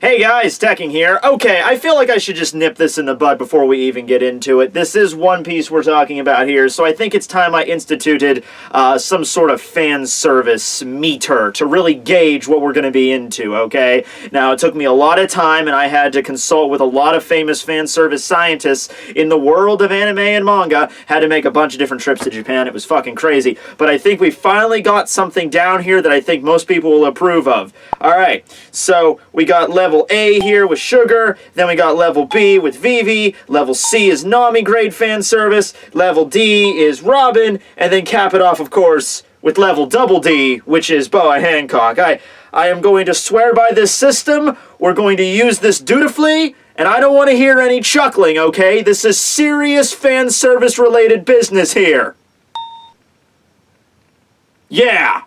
Hey guys, Tekking here. Okay, I feel like I should just nip this in the bud before we even get into it. This is One Piece we're talking about here, so I think it's time I instituted some sort of fan service meter to really gauge what we're going to be into, okay? Now, it took me a lot of time, and I had to consult with a lot of famous fan service scientists in the world of anime and manga. Had to make a bunch of different trips to Japan. It was fucking crazy. But I think we finally got something down here that I think most people will approve of. Alright, so we got level A here with Sugar, then we got level B with Vivi, level C is Nami grade fan service, level D is Robin, and then cap it off, of course, with level double D, which is Boa Hancock. I am going to swear by this system, we're going to use this dutifully, and I don't want to hear any chuckling, okay? This is serious fan service related business here. Yeah!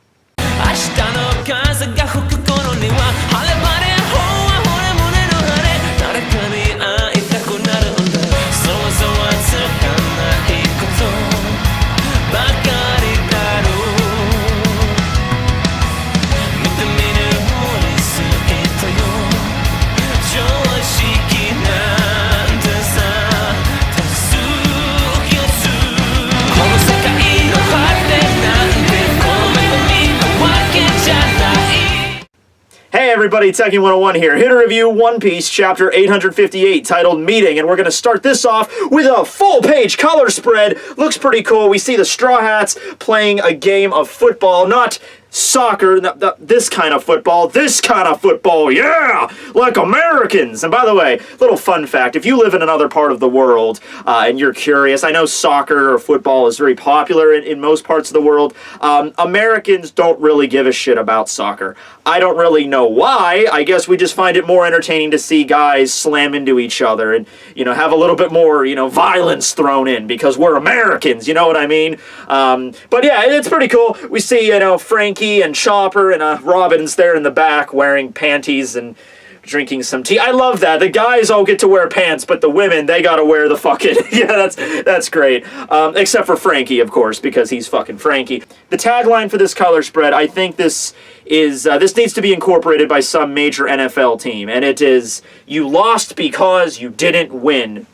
Hey everybody, Tekking101 here, here to review One Piece Chapter 858, titled Meeting, and we're going to start this off with a full-page color spread. Looks pretty cool. We see the Straw Hats playing a game of football, not soccer, this kind of football, yeah! Like Americans! And by the way, little fun fact, if you live in another part of the world, and you're curious, I know soccer or football is very popular in most parts of the world, Americans don't really give a shit about soccer. I don't really know why. I guess we just find it more entertaining to see guys slam into each other and, you know, have a little bit more, you know, violence thrown in because we're Americans, you know what I mean? But yeah, it's pretty cool. We see, you know, Frankie and Chopper and Robin's there in the back wearing panties and drinking some tea. I love that. The guys all get to wear pants, but the women, they gotta wear the fucking... yeah, that's great. Except for Frankie, of course, because he's fucking Frankie. The tagline for this color spread, I think this is... this needs to be incorporated by some major NFL team, and it is, you lost because you didn't win.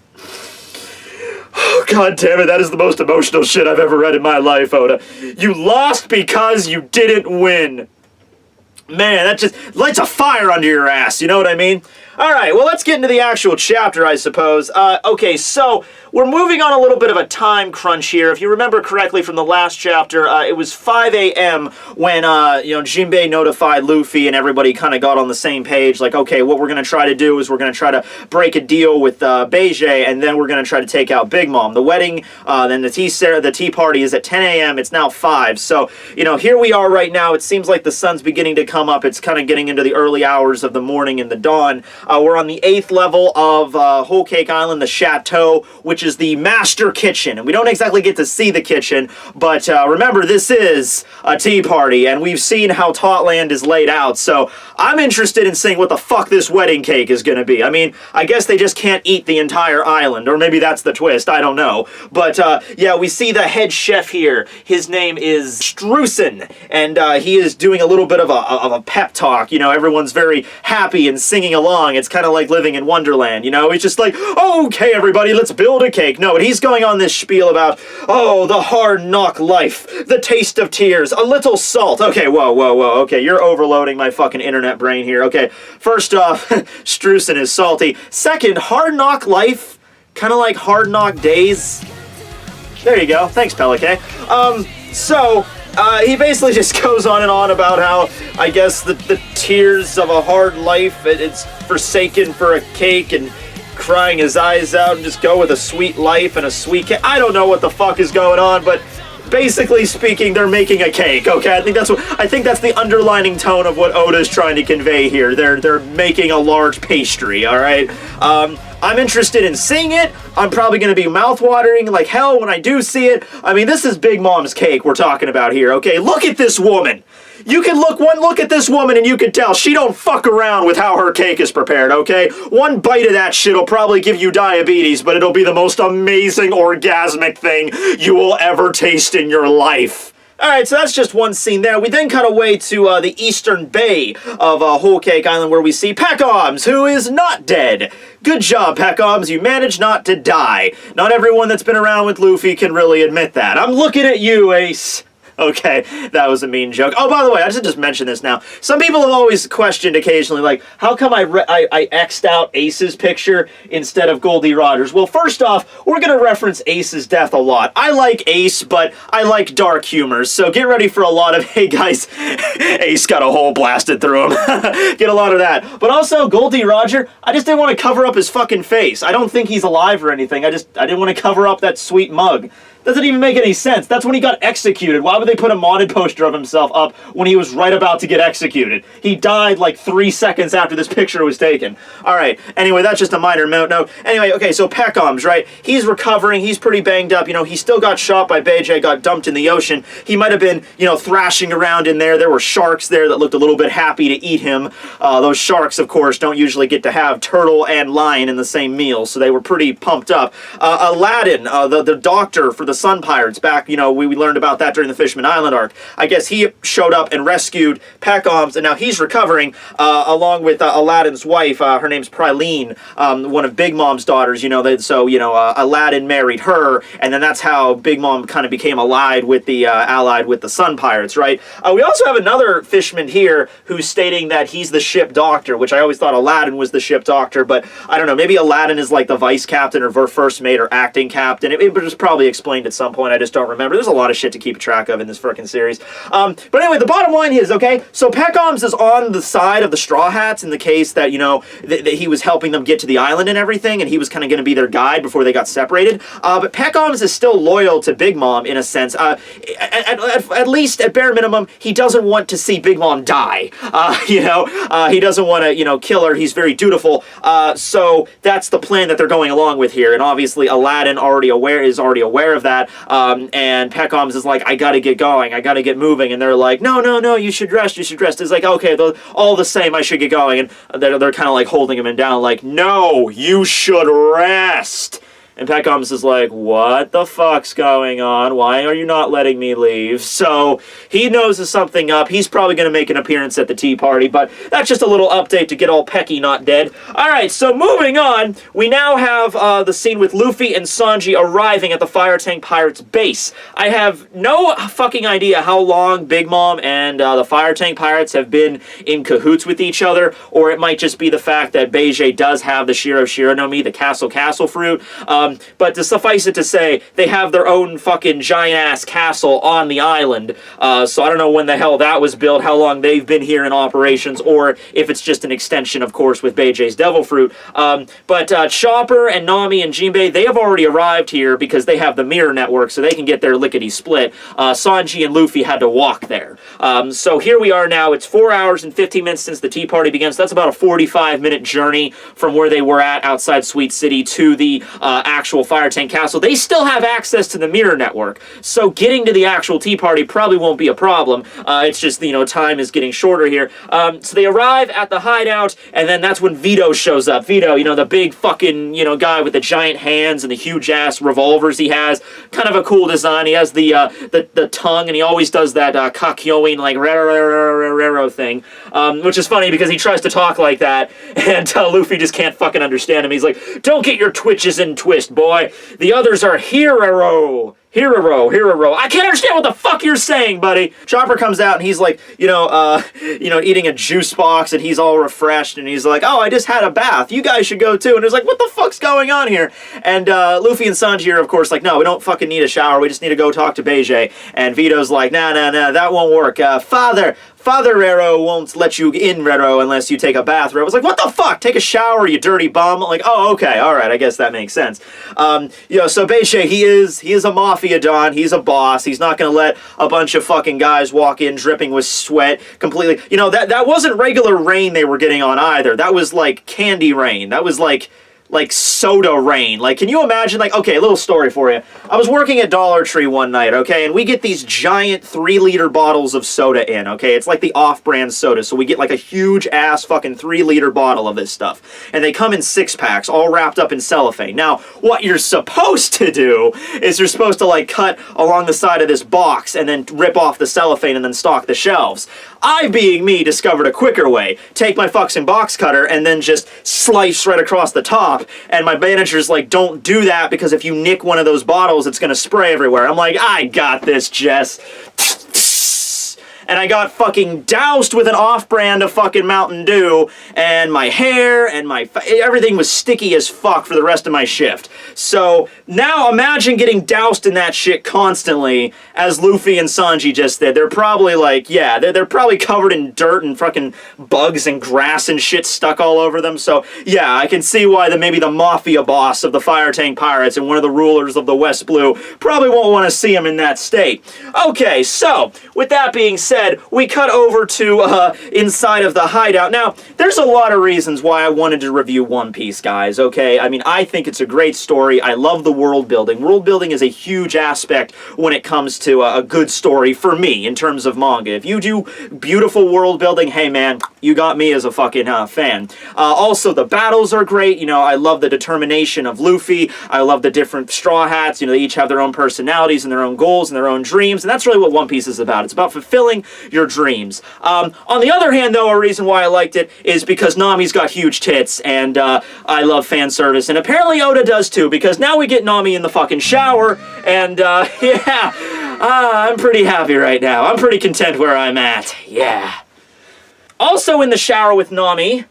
Oh, God damn it, that is the most emotional shit I've ever read in my life, Oda. You lost because you didn't win. Man, that just lights a fire under your ass, you know what I mean? Alright, well, let's get into the actual chapter, I suppose. Okay, so we're moving on a little bit of a time crunch here. If you remember correctly from the last chapter, it was 5 a.m. when, you know, Jinbei notified Luffy and everybody kind of got on the same page. Like, okay, what we're going to try to do is we're going to try to break a deal with Bege, and then we're going to try to take out Big Mom. The wedding, then the tea party is at 10 a.m. It's now 5. So, you know, here we are right now. It seems like the sun's beginning to come up. It's kind of getting into the early hours of the morning and the dawn. We're on the 8th level of Whole Cake Island, the Chateau, which is the master kitchen. And we don't exactly get to see the kitchen, but remember, this is a tea party, and we've seen how Tautland is laid out, so I'm interested in seeing what the fuck this wedding cake is gonna be. I mean, I guess they just can't eat the entire island, or maybe that's the twist, I don't know. But, yeah, we see the head chef here. His name is Strusen, and he is doing a little bit of a pep talk. You know, everyone's very happy and singing along. It's kind of like living in Wonderland, you know? He's just like, okay, everybody, let's build a cake. No, he's going on this spiel about, oh, the hard knock life, the taste of tears, a little salt. Okay, whoa, okay, you're overloading my fucking internet brain here. Okay, first off, Strusen is salty. Second, hard knock life, kind of like hard knock days. There you go. Thanks, Pellek. He basically just goes on and on about how, I guess, the tears of a hard life, it's forsaken for a cake and crying his eyes out and just go with a sweet life and a sweet cake. I don't know what the fuck is going on, but basically speaking, they're making a cake, okay? I think that's the underlining tone of what Oda's trying to convey here. They're making a large pastry, all right? I'm interested in seeing it. I'm probably going to be mouth-watering like hell when I do see it. I mean, this is Big Mom's cake we're talking about here, okay? Look at this woman. You can one look at this woman and you can tell she don't fuck around with how her cake is prepared, okay? One bite of that shit will probably give you diabetes, but it'll be the most amazing orgasmic thing you will ever taste in your life. Alright, so that's just one scene there. We then cut away to the eastern bay of Whole Cake Island, where we see Peckoms, who is not dead. Good job, Peckoms. You managed not to die. Not everyone that's been around with Luffy can really admit that. I'm looking at you, Ace. Okay, that was a mean joke. Oh, by the way, I should just mention this now. Some people have always questioned occasionally, like, how come I X'd out Ace's picture instead of Goldie Rogers? Well, first off, we're going to reference Ace's death a lot. I like Ace, but I like dark humor, so get ready for a lot of, hey guys, Ace got a hole blasted through him. Get a lot of that. But also, Goldie Roger, I just didn't want to cover up his fucking face. I don't think he's alive or anything. I didn't want to cover up that sweet mug. Doesn't even make any sense. That's when he got executed. Why would they put a modded poster of himself up when he was right about to get executed? He died like 3 seconds after this picture was taken. Alright, anyway, that's just a minor note. Anyway, okay, so Peckoms, right? He's recovering, he's pretty banged up, you know, he still got shot by Bege, got dumped in the ocean. He might have been, you know, thrashing around in there. There were sharks there that looked a little bit happy to eat him. Those sharks, of course, don't usually get to have turtle and lion in the same meal, so they were pretty pumped up. Aladdin, the doctor for the Sun Pirates, back, you know, we learned about that during the Fishman Island arc. I guess he showed up and rescued Peckoms, and now he's recovering, along with Aladdin's wife. Her name's Praline, one of Big Mom's daughters, you know, Aladdin married her, and then that's how Big Mom kind of became allied with the Sun Pirates, right? We also have another Fishman here who's stating that he's the ship doctor, which I always thought Aladdin was the ship doctor, but I don't know, maybe Aladdin is like the vice captain or first mate or acting captain. It was probably explained at some point, I just don't remember. There's a lot of shit to keep track of in this frickin' series. But anyway, the bottom line is, okay, so Peckoms is on the side of the Straw Hats in the case that, you know, that he was helping them get to the island and everything, and he was kind of going to be their guide before they got separated. But Peckoms is still loyal to Big Mom in a sense. At least, at bare minimum, he doesn't want to see Big Mom die. You know, he doesn't want to, you know, kill her. He's very dutiful. So that's the plan that they're going along with here. And obviously, Aladdin is already aware of that. And Peckoms is like, I gotta get going, I gotta get moving, and they're like, no, you should rest. It's like, okay, all the same, I should get going, and they're kind of like holding him down, like, no, you should rest. And Peckoms is like, what the fuck's going on? Why are you not letting me leave? So he knows there's something up. He's probably going to make an appearance at the tea party, but that's just a little update to get all Pecky not dead. Alright, so moving on, we now have the scene with Luffy and Sanji arriving at the Fire Tank Pirates base. I have no fucking idea how long Big Mom and the Fire Tank Pirates have been in cahoots with each other, or it might just be the fact that Bege does have the Shiro Shironomi, the castle fruit. But to suffice it to say, they have their own fucking giant-ass castle on the island. So I don't know when the hell that was built, how long they've been here in operations, or if it's just an extension, of course, with Bege's Devil Fruit. But Chopper and Nami and Jinbei, they have already arrived here because they have the mirror network, so they can get their lickety-split. Sanji and Luffy had to walk there. So here we are now. It's 4 hours and 15 minutes since the tea party began, so that's about a 45-minute journey from where they were at outside Sweet City to the actual Fire Tank Castle. They still have access to the mirror network, so getting to the actual tea party probably won't be a problem. It's just, you know, time is getting shorter here. So they arrive at the hideout, and then that's when Vito shows up. Vito, you know, the big fucking, you know, guy with the giant hands and the huge-ass revolvers he has. Kind of a cool design. He has the tongue, and he always does that kakyoing, like, raro thing, which is funny because he tries to talk like that, and Luffy just can't fucking understand him. He's like, don't get your twitches in twist, boy. The others are hero. I can't understand what the fuck you're saying, buddy. Chopper comes out and he's like, eating a juice box, and he's all refreshed, and he's like, oh, I just had a bath. You guys should go too. And it's like, what the fuck's going on here? And Luffy and Sanji are, of course, like, no, we don't fucking need a shower. We just need to go talk to Bege. And Vito's like, nah, that won't work. Father Rero won't let you in, Rero, unless you take a bath. Rero was like, what the fuck? Take a shower, you dirty bum. Like, oh, okay, all right, I guess that makes sense. So Bege, he is a mafia don. He's a boss. He's not going to let a bunch of fucking guys walk in dripping with sweat completely. You know, that wasn't regular rain they were getting on either. That was like candy rain. That was like like soda rain. Like, can you imagine, like, okay, a little story for you. I was working at Dollar Tree one night, okay, and we get these giant 3-liter bottles of soda in, okay? It's like the off-brand soda, so we get like a huge-ass fucking 3-liter bottle of this stuff. And they come in 6-packs, all wrapped up in cellophane. Now, what you're supposed to do is you're supposed to, like, cut along the side of this box and then rip off the cellophane and then stock the shelves. I, being me, discovered a quicker way. Take my fucking box cutter and then just slice right across the top, and my manager's like, don't do that because if you nick one of those bottles, it's gonna spray everywhere. I'm like, I got this, Jess. And I got fucking doused with an off-brand of fucking Mountain Dew, and my hair and everything was sticky as fuck for the rest of my shift. So now imagine getting doused in that shit constantly, as Luffy and Sanji just did. They're probably like, yeah, they're probably covered in dirt and fucking bugs and grass and shit stuck all over them. So yeah, I can see why maybe the mafia boss of the Fire Tank Pirates and one of the rulers of the West Blue probably won't want to see him in that state. Okay, so with that being said, we cut over to inside of the hideout. Now, there's a lot of reasons why I wanted to review One Piece, guys, okay? I mean, I think it's a great story. I love the world building. World building is a huge aspect when it comes to a good story for me in terms of manga. If you do beautiful world building, hey man, you got me as a fucking fan. Also, the battles are great. You know, I love the determination of Luffy. I love the different Straw Hats. You know, they each have their own personalities and their own goals and their own dreams, and that's really what One Piece is about. It's about fulfilling your dreams. On the other hand, though, a reason why I liked it is because Nami's got huge tits, and I love fan service, and apparently Oda does too, because now we get Nami in the fucking shower, and yeah, I'm pretty happy right now. I'm pretty content where I'm at. Yeah. Also in the shower with Nami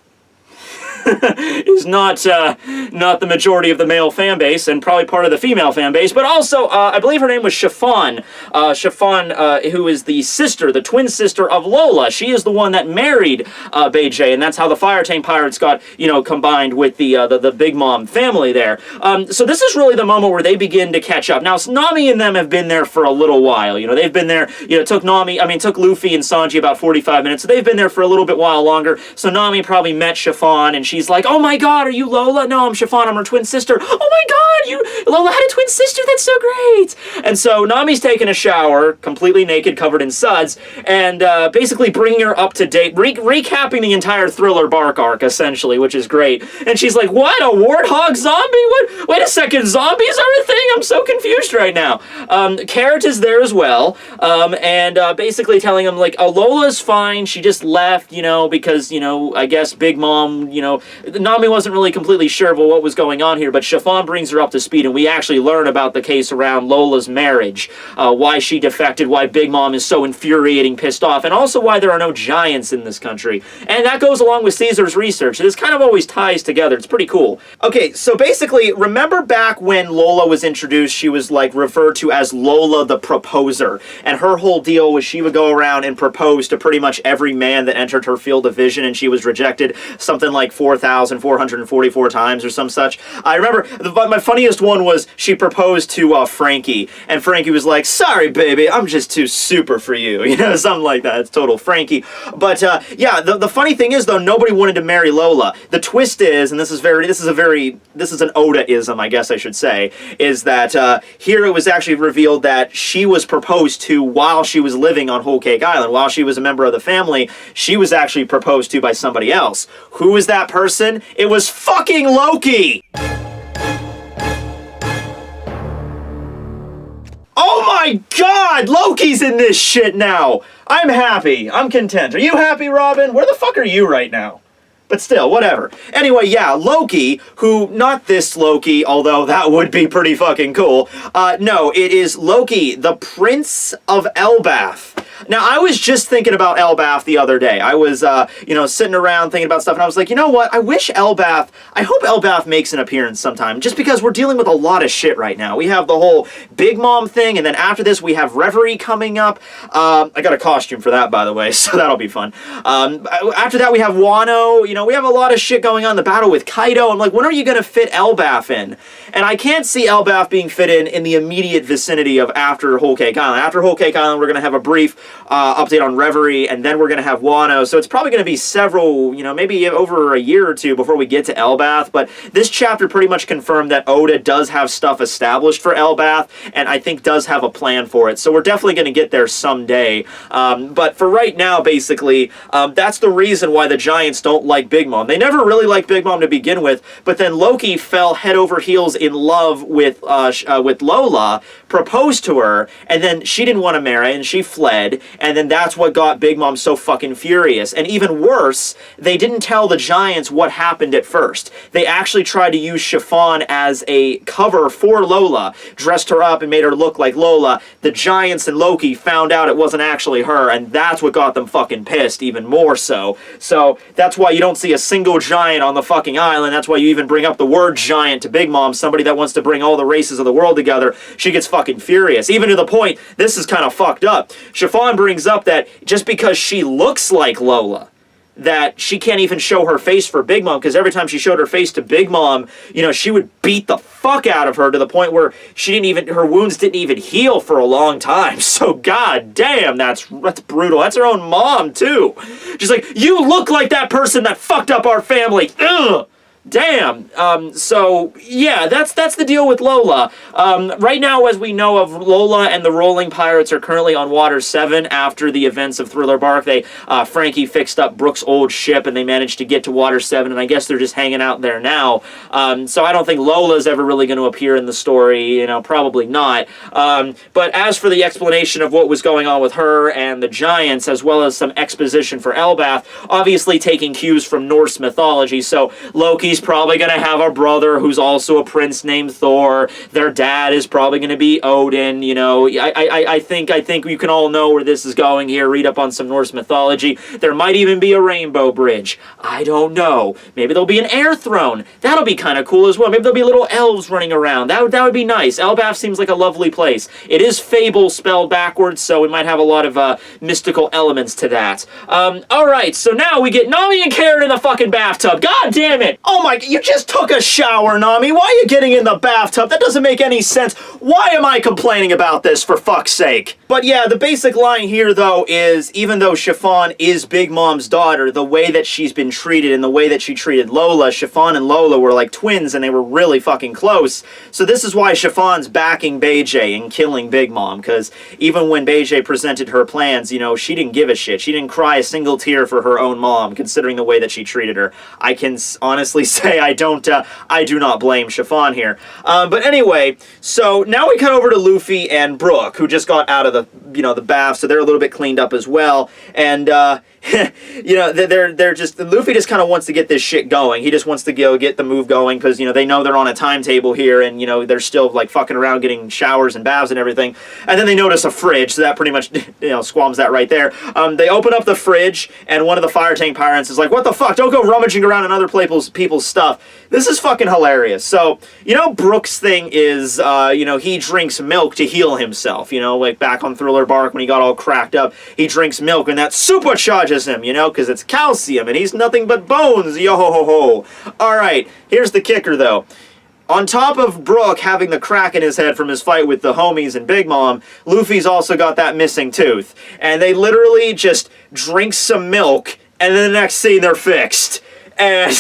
is not the majority of the male fan base, and probably part of the female fan base, but also, I believe her name was Chiffon. Chiffon, who is the sister, the twin sister of Lola. She is the one that married Bege, and that's how the Fire Tank Pirates got, you know, combined with the Big Mom family there. So this is really the moment where they begin to catch up. Now, Nami and them have been there for a little while. You know, they've been there, you know, it took Luffy and Sanji about 45 minutes, so they've been there for a little bit while longer. So Nami probably met Chiffon, and she's like, oh my god, are you Lola? No, I'm Chiffon, I'm her twin sister. Oh my god, Lola had a twin sister, that's so great! And so Nami's taking a shower, completely naked, covered in suds, and basically bringing her up to date, recapping the entire Thriller Bark arc, essentially, which is great. And she's like, what, a warthog zombie? What? Wait a second, zombies are a thing? I'm so confused right now. Carrot is there as well, and basically telling him, like, oh, Lola's fine, she just left, you know, because, you know, I guess Big Mom, you know, Nami wasn't really completely sure of what was going on here, but Chiffon brings her up to speed, and we actually learn about the case around Lola's marriage, why she defected, why Big Mom is so infuriating pissed off, and also why there are no giants in this country. And that goes along with Caesar's research. This kind of always ties together. It's pretty cool. Okay, so basically, remember back when Lola was introduced, she was, like, referred to as Lola the Proposer, and her whole deal was she would go around and propose to pretty much every man that entered her field of vision, and she was rejected something like 4,444 times or some such. I remember, my funniest one was she proposed to Frankie, and Frankie was like, sorry baby, I'm just too super for you, you know, something like that. It's total Frankie. But yeah, the funny thing is though, nobody wanted to marry Lola. The twist is, and this is an Oda-ism, I guess I should say, is that here it was actually revealed that she was proposed to while she was living on Whole Cake Island. While she was a member of the family, she was actually proposed to by somebody else. Who was that person? It was fucking Loki! Oh my god! Loki's in this shit now! I'm happy. I'm content. Are you happy, Robin? Where the fuck are you right now? But still, whatever. Anyway, yeah, Loki, who, not this Loki, although that would be pretty fucking cool. No, it is Loki, the Prince of Elbaf. Now, I was just thinking about Elbaf the other day. I was, you know, sitting around thinking about stuff, and I was like, you know what? I hope Elbaf makes an appearance sometime, just because we're dealing with a lot of shit right now. We have the whole Big Mom thing, and then after this, we have Reverie coming up. I got a costume for that, by the way, so that'll be fun. After that, we have Wano. You know, we have a lot of shit going on. The battle with Kaido. I'm like, when are you going to fit Elbaf in? And I can't see Elbaf being fit in the immediate vicinity of after Whole Cake Island. After Whole Cake Island, we're going to have a brief update on Reverie, and then we're going to have Wano. So it's probably going to be several, maybe over a year or two before we get to Elbath. But this chapter pretty much confirmed that Oda does have stuff established for Elbath, and I think does have a plan for it. So we're definitely going to get there someday. But for right now, basically, that's the reason why the Giants don't like Big Mom. They never really liked Big Mom to begin with, but then Loki fell head over heels in love with Lola, proposed to her, and then she didn't want to marry, and she fled, and then that's what got Big Mom so fucking furious. And even worse, they didn't tell the Giants what happened at first. They actually tried to use Chiffon as a cover for Lola, dressed her up and made her look like Lola. The Giants and Loki found out it wasn't actually her, and that's what got them fucking pissed, even more so. So that's why you don't see a single giant on the fucking island. That's why you even bring up the word giant to Big Mom, somebody that wants to bring all the races of the world together. She gets fucking furious, even to the point, this is kind of fucked up. Chiffon brings up that just because she looks like Lola, that she can't even show her face for Big Mom, because every time she showed her face to Big Mom, she would beat the fuck out of her to the point where her wounds didn't even heal for a long time. So god damn, that's brutal. That's her own mom too. She's like, you look like that person that fucked up our family. Ugh. Damn. So yeah, that's the deal with Lola. Right now, as we know of, Lola and the Rolling Pirates are currently on Water 7 after the events of Thriller Bark. Frankie fixed up Brooke's old ship and they managed to get to Water 7, and I guess they're just hanging out there now. So I don't think Lola's ever really going to appear in the story, probably not. But as for the explanation of what was going on with her and the Giants, as well as some exposition for Elbath, obviously taking cues from Norse mythology, so Loki's probably going to have a brother who's also a prince named Thor. Their dad is probably going to be Odin. I think you can all know where this is going here. Read up on some Norse mythology. There might even be a rainbow bridge. I don't know. Maybe there'll be an air throne. That'll be kind of cool as well. Maybe there'll be little elves running around. That would be nice. Elbath seems like a lovely place. It is Fable spelled backwards, so we might have a lot of mystical elements to that. Alright, so now we get Nami and Karen in the fucking bathtub. God damn it! Oh my, you just took a shower, Nami. Why are you getting in the bathtub? That doesn't make any sense. Why am I complaining about this, for fuck's sake? But yeah, the basic line here, though, is even though Chiffon is Big Mom's daughter, the way that she's been treated and the way that she treated Lola, Chiffon and Lola were like twins and they were really fucking close. So this is why Chiffon's backing Bege and killing Big Mom, because even when Bege presented her plans, she didn't give a shit. She didn't cry a single tear for her own mom, considering the way that she treated her. I can honestly say I do not blame Chiffon here. But anyway, so now we cut over to Luffy and Brooke, who just got out of the bath, so they're a little bit cleaned up as well. And they're just, Luffy just kind of wants to get this shit going. He just wants to go get the move going because they know they're on a timetable here, and they're still like fucking around getting showers and baths and everything. And then they notice a fridge, so that pretty much squams that right there. They open up the fridge, and one of the fire tank pirates is like, "What the fuck? Don't go rummaging around in other people's stuff." This is fucking hilarious. So Brooke's thing is he drinks milk to heal himself. Like back on Thriller Bark when he got all cracked up, he drinks milk and that supercharges him, because it's calcium and he's nothing but bones, yo-ho-ho-ho. Alright, here's the kicker though. On top of Brooke having the crack in his head from his fight with the homies and Big Mom, Luffy's also got that missing tooth. And they literally just drink some milk, and then the next scene they're fixed. And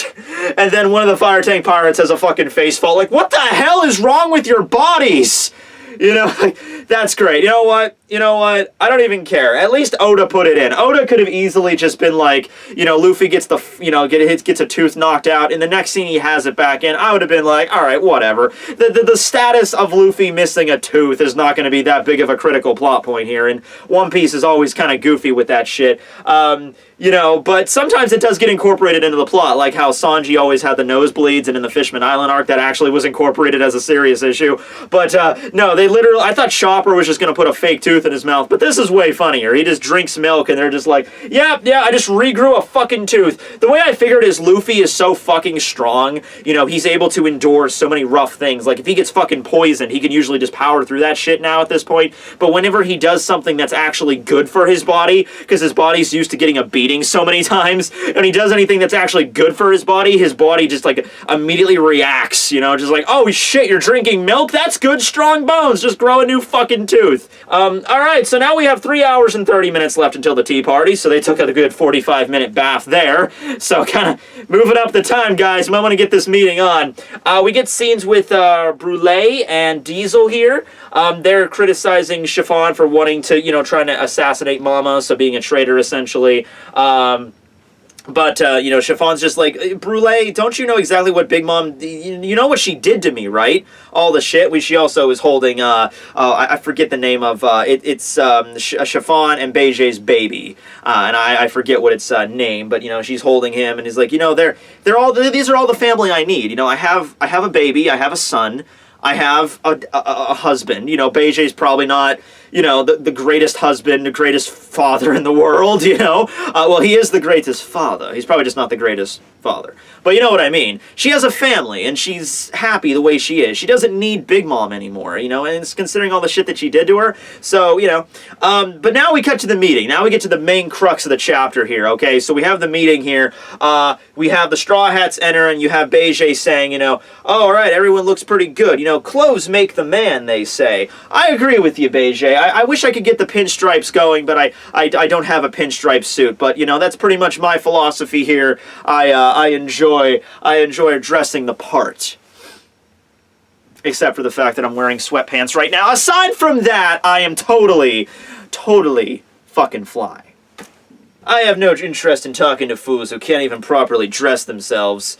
then one of the fire tank pirates has a fucking face fault. Like, what the hell is wrong with your bodies? That's great. You know what? I don't even care. At least Oda put it in. Oda could have easily just been like, Luffy gets gets a tooth knocked out, and the next scene he has it back in. I would have been like, all right, whatever. The status of Luffy missing a tooth is not going to be that big of a critical plot point here, and One Piece is always kind of goofy with that shit. But sometimes it does get incorporated into the plot, like how Sanji always had the nosebleeds, and in the Fishman Island arc that actually was incorporated as a serious issue. But no, they literally, I thought Chopper was just going to put a fake tooth in his mouth, but this is way funnier. He just drinks milk and they're just like, yeah, I just regrew a fucking tooth. The way I figured is Luffy is so fucking strong, he's able to endure so many rough things. Like if he gets fucking poisoned, he can usually just power through that shit now at this point. But whenever he does something that's actually good for his body, because his body's used to getting a beating so many times, and he does anything that's actually good for his body just like immediately reacts, just like, oh shit, you're drinking milk? That's good, strong bones. Just grow a new fucking tooth. All right, so now we have 3 hours and 30 minutes left until the tea party, so they took a good 45-minute bath there. So kind of moving up the time, guys. We might want to get this meeting on. We get scenes with Brûlé and Diesel here. They're criticizing Chiffon for wanting to, you know, trying to assassinate Mama, so being a traitor, essentially. But, you know, Chiffon's just like, Brûlé, don't you know exactly what Big Mom, you know what she did to me, right? All the shit. She also is holding, I forget the name of, it's Chiffon and Bege's baby. And I forget what its name, but, you know, she's holding him, and he's like, you know, these are all the family I need. You know, I have a baby, I have a son, I have a husband. You know, Bege's probably not, you know, the greatest husband, the greatest father in the world, you know. Well, he is the greatest father. He's probably just not the greatest father. But you know what I mean. She has a family, and she's happy the way she is. She doesn't need Big Mom anymore, you know, and it's considering all the shit that she did to her. So, you know, but now we cut to the meeting. Now we get to the main crux of the chapter here, okay? So we have the meeting here. We have the Straw Hats enter, and you have Bege saying, you know, oh, all right, everyone looks pretty good. You know, clothes make the man, they say. I agree with you, Bege. I wish I could get the pinstripes going, but I don't have a pinstripe suit. But, you know, that's pretty much my philosophy here. I enjoy dressing the part. Except for the fact that I'm wearing sweatpants right now. Aside from that, I am totally fucking fly. I have no interest in talking to fools who can't even properly dress themselves.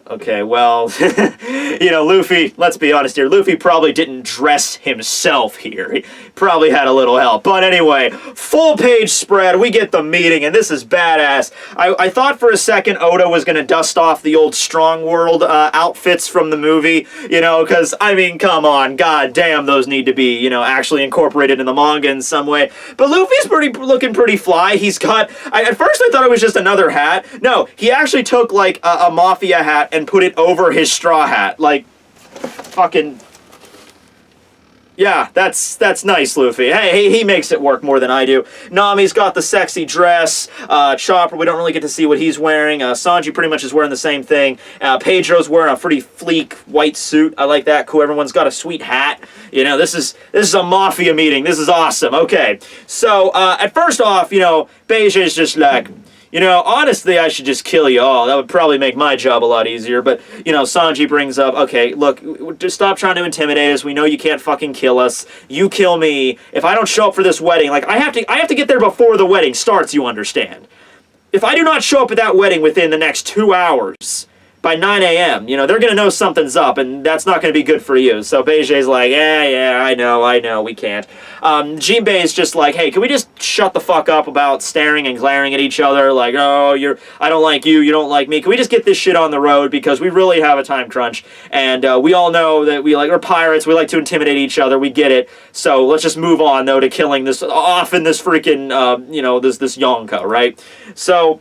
Okay, well, you know, Luffy, let's be honest here, Luffy probably didn't dress himself here. He probably had a little help. But anyway, full page spread, we get the meeting, and this is badass. I thought for a second Oda was going to dust off the old Strong World outfits from the movie, you know, because, I mean, come on, god damn, those need to be, you know, actually incorporated in the manga in some way. But Luffy's looking pretty fly. He's got, at first I thought it was just another hat. No, he actually took, like, a mafia hat and put it over his straw hat. Like, fucking... Yeah, that's nice, Luffy. Hey, he makes it work more than I do. Nami's got the sexy dress. Chopper, we don't really get to see what he's wearing. Sanji pretty much is wearing the same thing. Pedro's wearing a pretty sleek white suit. I like that. Cool. Everyone's got a sweet hat. You know, this is a mafia meeting. This is awesome. Okay. So, at first off, you know, Bege's just like... You know, honestly, I should just kill you all. That would probably make my job a lot easier. But, you know, Sanji brings up, okay, look, just stop trying to intimidate us. We know you can't fucking kill us. You kill me. If I don't show up for this wedding, like, I have to get there before the wedding starts, you understand. If I do not show up at that wedding within the next 2 hours, by 9 a.m., you know, they're going to know something's up, and that's not going to be good for you. So Bege's like, yeah, I know, we can't. Jinbei's just like, hey, can we just shut the fuck up about staring and glaring at each other? Like, oh, I don't like you, you don't like me. Can we just get this shit on the road? Because we really have a time crunch, and we all know that we're pirates, we like to intimidate each other, we get it. So let's just move on, though, to killing this freaking, you know, this Yonko, right? So...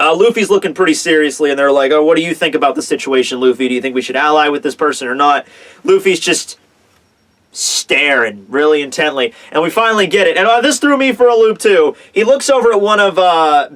Luffy's looking pretty seriously, and they're like, oh, what do you think about the situation, Luffy? Do you think we should ally with this person or not? Luffy's just staring really intently, and we finally get it. And this threw me for a loop, too. He looks over at one of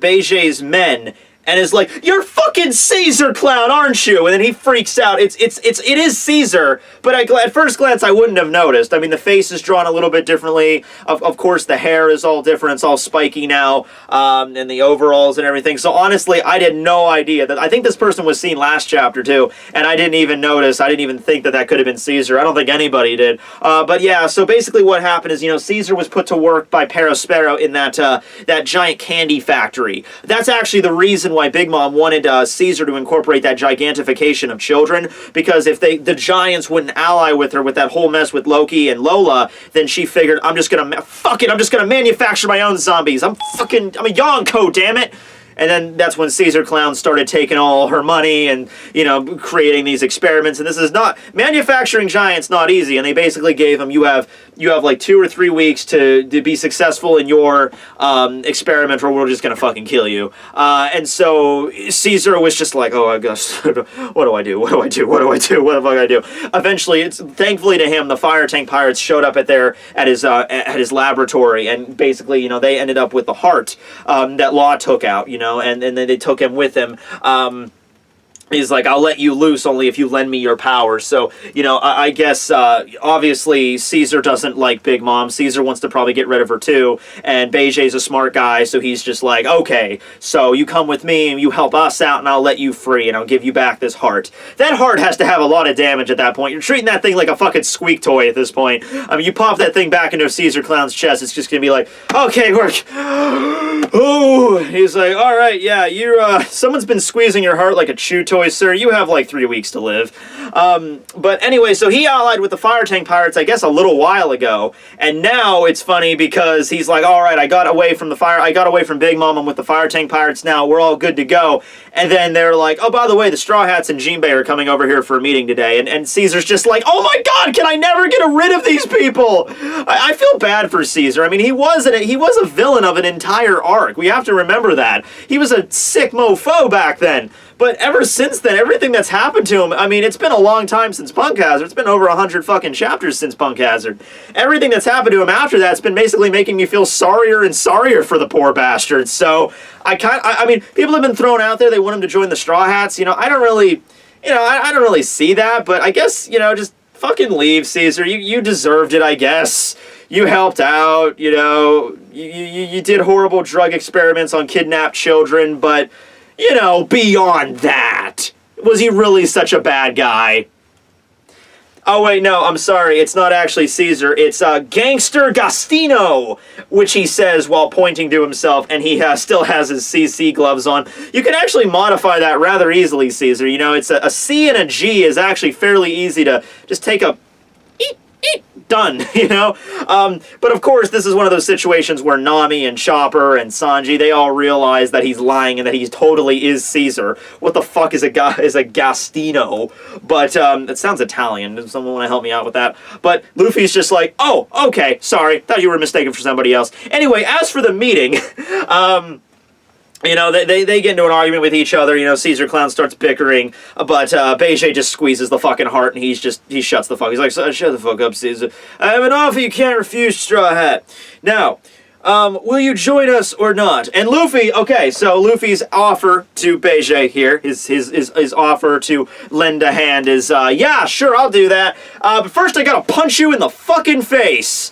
Bege's men, and is like, you're fucking Caesar, clown, aren't you? And then he freaks out. It is Caesar, but at first glance, I wouldn't have noticed. I mean, the face is drawn a little bit differently. Of course, the hair is all different. It's all spiky now, and the overalls and everything. So honestly, I had no idea. I think this person was seen last chapter, too, and I didn't even notice. I didn't even think that could have been Caesar. I don't think anybody did. But yeah, so basically what happened is, you know, Caesar was put to work by Perospero in that giant candy factory. That's actually the reason why Big Mom wanted Caesar to incorporate that gigantification of children, because if the giants wouldn't ally with her with that whole mess with Loki and Lola, then she figured, I'm just gonna manufacture my own zombies. I'm a Yonko, damn it. And then that's when Caesar Clown started taking all her money and, you know, creating these experiments. And this is not... Manufacturing giants not easy. And they basically gave him, you have like 2 or 3 weeks to be successful in your experiment, or we're just going to fucking kill you. And so Caesar was just like, oh, I guess, what do I do? What the fuck I do? Eventually, thankfully to him, the Fire Tank Pirates showed up at his laboratory. And basically, you know, they ended up with the heart that Law took out, you know. And then they took him with him. He's like, I'll let you loose only if you lend me your power. So, you know, I guess, obviously, Caesar doesn't like Big Mom. Caesar wants to probably get rid of her, too. And Bege's a smart guy, so he's just like, okay, so you come with me and you help us out, and I'll let you free, and I'll give you back this heart. That heart has to have a lot of damage at that point. You're treating that thing like a fucking squeak toy at this point. I mean, you pop that thing back into Caesar Clown's chest, it's just gonna be like, okay, work. Oh, he's like, all right, yeah, you're, someone's been squeezing your heart like a chew toy, sir. You have like 3 weeks to live. But anyway, so he allied with the Fire Tank Pirates, I guess, a little while ago. And now it's funny because he's like, all right, I got away from Big Mom. I'm with the Fire Tank Pirates now. We're all good to go. And then they're like, oh, by the way, the Straw Hats and Jinbei are coming over here for a meeting today. And Caesar's just like, oh my God, can I never get rid of these people? I feel bad for Caesar. I mean, he was a villain of an entire arc. We have to remember that. He was a sick mofo back then. But ever since then, everything that's happened to him, I mean, it's been a long time since Punk Hazard. It's been over 100 fucking chapters since Punk Hazard. Everything that's happened to him after that's been basically making me feel sorrier and sorrier for the poor bastard. So, I mean, people have been thrown out there, they want him to join the Straw Hats. You know, I don't really see that, but I guess, you know, just fucking leave, Caesar. You deserved it, I guess. You helped out, you know, you did horrible drug experiments on kidnapped children, but, you know, beyond that, was he really such a bad guy? Oh, wait, no, I'm sorry. It's not actually Caesar. It's Gangster Gastino, which he says while pointing to himself, and he still has his CC gloves on. You can actually modify that rather easily, Caesar. You know, it's a C and a G is actually fairly easy to just take a done, you know? But of course, this is one of those situations where Nami and Chopper and Sanji, they all realize that he's lying and that he totally is Caesar. What the fuck is a Gastino? But, it sounds Italian. Does someone want to help me out with that? But Luffy's just like, oh, okay, sorry. Thought you were mistaken for somebody else. Anyway, as for the meeting, you know, they get into an argument with each other. You know, Caesar Clown starts bickering, but Bege just squeezes the fucking heart, and he shuts the fuck. He's like, shut the fuck up, Caesar. I have an offer you can't refuse, Straw Hat. Now, will you join us or not? And Luffy, okay, so Luffy's offer to Bege here, his offer to lend a hand is, yeah, sure, I'll do that. But first I gotta punch you in the fucking face.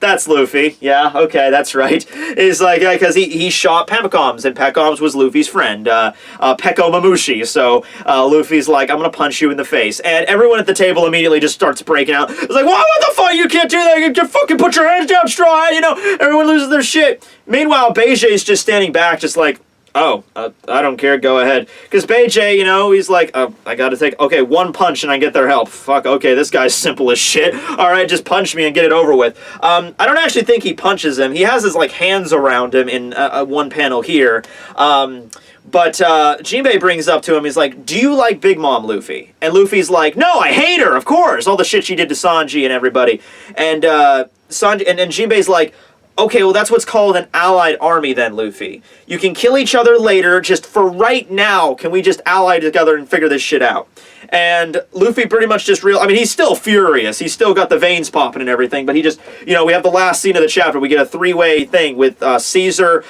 That's Luffy. Yeah, okay, that's right. It's like, because he shot Pemmicoms, and Peccoms was Luffy's friend, Pecco Mamushi. So, Luffy's like, I'm gonna punch you in the face. And everyone at the table immediately just starts breaking out. It's like, what the fuck? You can't do that. You can fucking put your hands down, Straw Hat. You know, everyone loses their shit. Meanwhile, Bege's just standing back, just like, oh, I don't care, go ahead. Because Bege, you know, he's like, I gotta take, okay, one punch and I get their help. Fuck, okay, this guy's simple as shit. Alright, just punch me and get it over with. I don't actually think he punches him. He has his, like, hands around him in one panel here. But Jinbei brings up to him, he's like, do you like Big Mom, Luffy? And Luffy's like, no, I hate her, of course. All the shit she did to Sanji and everybody. And Sanji, and Jinbei's like, okay, well, that's what's called an allied army then, Luffy. You can kill each other later, just for right now, can we just ally together and figure this shit out? And Luffy pretty much just I mean, he's still furious. He's still got the veins popping and everything, but he just, you know, we have the last scene of the chapter. We get a three-way thing with Gastino,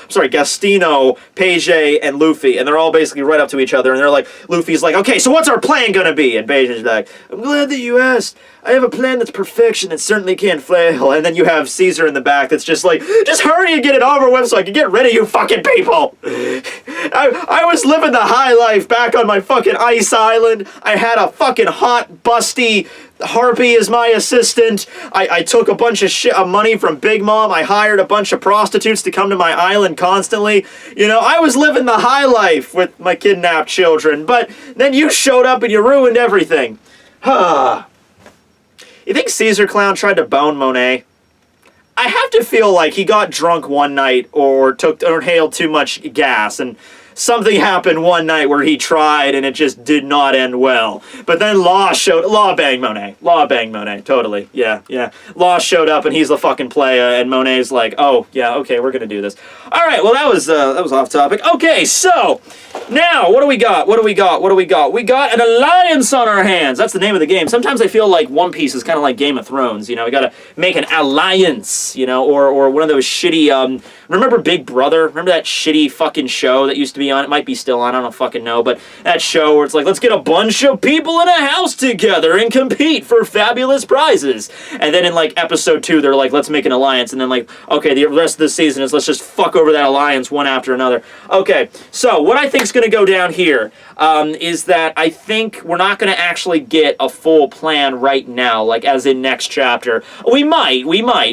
Pege, and Luffy, and they're all basically right up to each other, and they're like, Luffy's like, okay, so what's our plan gonna be? And Pege's like, I'm glad that you asked. I have a plan that's perfection that certainly can't fail. And then you have Caesar in the back that's just like, just hurry and get it over with so I can get rid of you fucking people. I was living the high life back on my fucking ice island. I had a fucking hot, busty Harpy as my assistant. I took a bunch of money from Big Mom. I hired a bunch of prostitutes to come to my island constantly. You know, I was living the high life with my kidnapped children. But then you showed up and you ruined everything. Huh. You think Caesar Clown tried to bone Monet? I have to feel like he got drunk one night or inhaled too much gas, and something happened one night where he tried and it just did not end well. But then Law banged Monet. Law banged Monet, totally. Yeah. Law showed up and he's the fucking playa, and Monet's like, oh, yeah, okay, we're gonna do this. Alright, well, that was off topic. Okay, so, now, what do we got? We got an alliance on our hands. That's the name of the game. Sometimes I feel like One Piece is kind of like Game of Thrones, you know, we gotta make an alliance, you know, or one of those shitty, remember Big Brother? Remember that shitty fucking show that used to be be on. It might be still on. I don't fucking know. But that show where it's like, let's get a bunch of people in a house together and compete for fabulous prizes. And then in like episode 2, they're like, let's make an alliance. And then like, okay, the rest of the season is let's just fuck over that alliance one after another. Okay, so what I think is going to go down here is that I think we're not going to actually get a full plan right now, like as in next chapter. We might.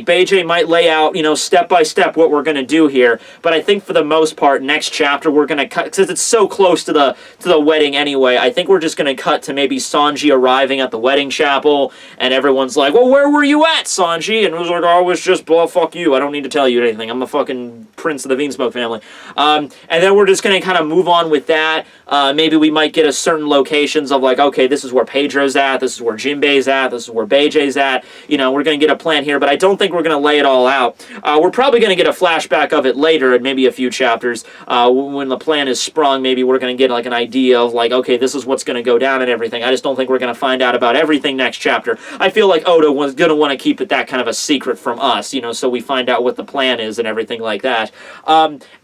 Bege might lay out, you know, step by step what we're going to do here, but I think for the most part, next chapter we're going to cut, because it's so close to the wedding anyway, I think we're just going to cut to maybe Sanji arriving at the wedding chapel, and everyone's like, well, where were you at, Sanji? And it was like, oh, I was just, well, fuck you, I don't need to tell you anything, I'm the fucking prince of the Beansmoke family. And then we're just going to kind of move on with that. Maybe we might get a certain locations of like, okay, this is where Pedro's at, this is where Jinbei's at, this is where Bege's at, you know, we're going to get a plan here, but I don't think we're going to lay it all out. We're probably going to get a flashback of it later in maybe a few chapters. When the plan is sprung, maybe we're going to get like an idea of like, okay, this is what's going to go down and everything. I just don't think we're going to find out about everything next chapter. I feel like Oda was going to want to keep it that kind of a secret from us, you know, so we find out what the plan is and everything like that.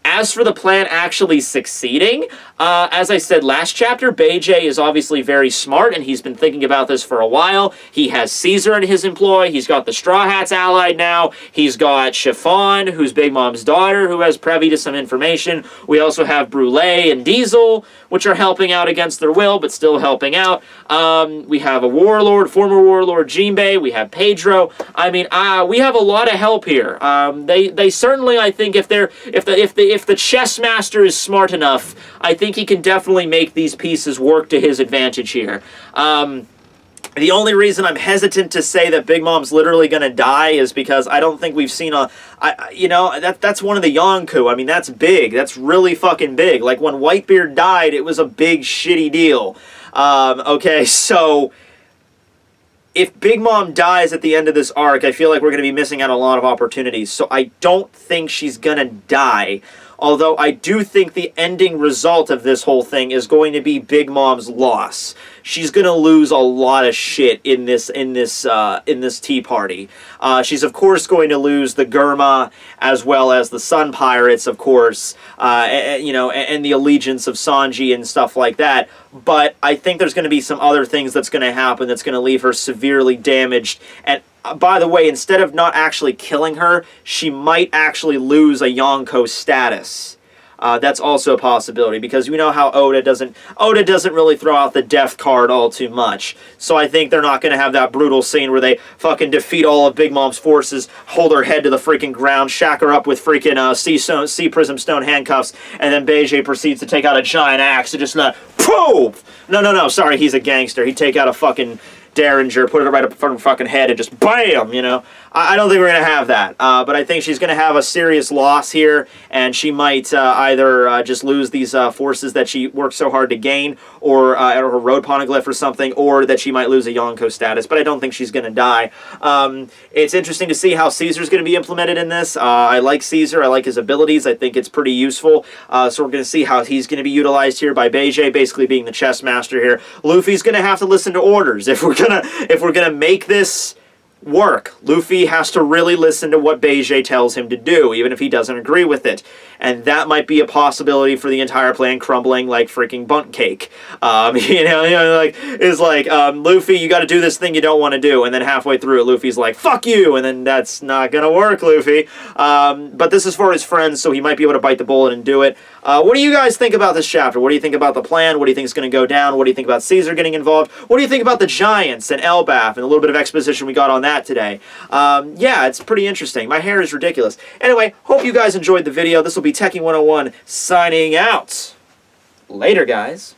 As for the plan actually succeeding, as I said last chapter, Bege is obviously very smart, and he's been thinking about this for a while. He has Caesar in his employ. He's got the Straw Hats allied now. He's got Chiffon, who's Big Mom's daughter, who has privy to some information. We also have Brule and Diesel, which are helping out against their will, but still helping out. We have a warlord, former warlord Jinbei. We have Pedro. I mean, we have a lot of help here. They certainly, I think, if the chess master is smart enough, I think he can definitely make these pieces work to his advantage here. The only reason I'm hesitant to say that Big Mom's literally going to die is because I don't think we've seen you know, that's one of the Yonkou. I mean, that's big. That's really fucking big. Like, when Whitebeard died, it was a big, shitty deal. Okay, so if Big Mom dies at the end of this arc, I feel like we're going to be missing out on a lot of opportunities. So I don't think she's going to die. Although I do think the ending result of this whole thing is going to be Big Mom's loss. She's going to lose a lot of shit in this tea party. She's of course going to lose the Germa as well as the Sun Pirates, of course, you know, and the allegiance of Sanji and stuff like that. But I think there's going to be some other things that's going to happen that's going to leave her severely damaged. And by the way, instead of not actually killing her, she might actually lose a Yonkou status. That's also a possibility, because we know how Oda doesn't really throw out the death card all too much. So I think they're not going to have that brutal scene where they fucking defeat all of Big Mom's forces, hold her head to the freaking ground, shack her up with freaking sea prism stone handcuffs, and then Bege proceeds to take out a giant axe and just poof! No, sorry, he's a gangster. He'd take out a fucking Derringer, put it right up in front of her fucking head, and just BAM, you know? I don't think we're going to have that. But I think she's going to have a serious loss here, and she might either just lose these forces that she worked so hard to gain, or her road poneglyph or something, or that she might lose a Yonkou status, but I don't think she's going to die. It's interesting to see how Caesar's going to be implemented in this. I like Caesar. I like his abilities. I think it's pretty useful. So we're going to see how he's going to be utilized here by Bege, basically being the chess master here. Luffy's going to have to listen to orders. If we're gonna make this work, Luffy has to really listen to what Bege tells him to do, even if he doesn't agree with it. And that might be a possibility for the entire plan crumbling like freaking bunt cake. You know, like, it's like, Luffy, you gotta do this thing you don't want to do, and then halfway through it, Luffy's like, fuck you, and then that's not gonna work, Luffy. But this is for his friends, so he might be able to bite the bullet and do it. What do you guys think about this chapter? What do you think about the plan? What do you think is going to go down? What do you think about Caesar getting involved? What do you think about the Giants and Elbaf and a little bit of exposition we got on that today? Yeah, it's pretty interesting. My hair is ridiculous. Anyway, hope you guys enjoyed the video. This will be Tekking101 signing out. Later, guys.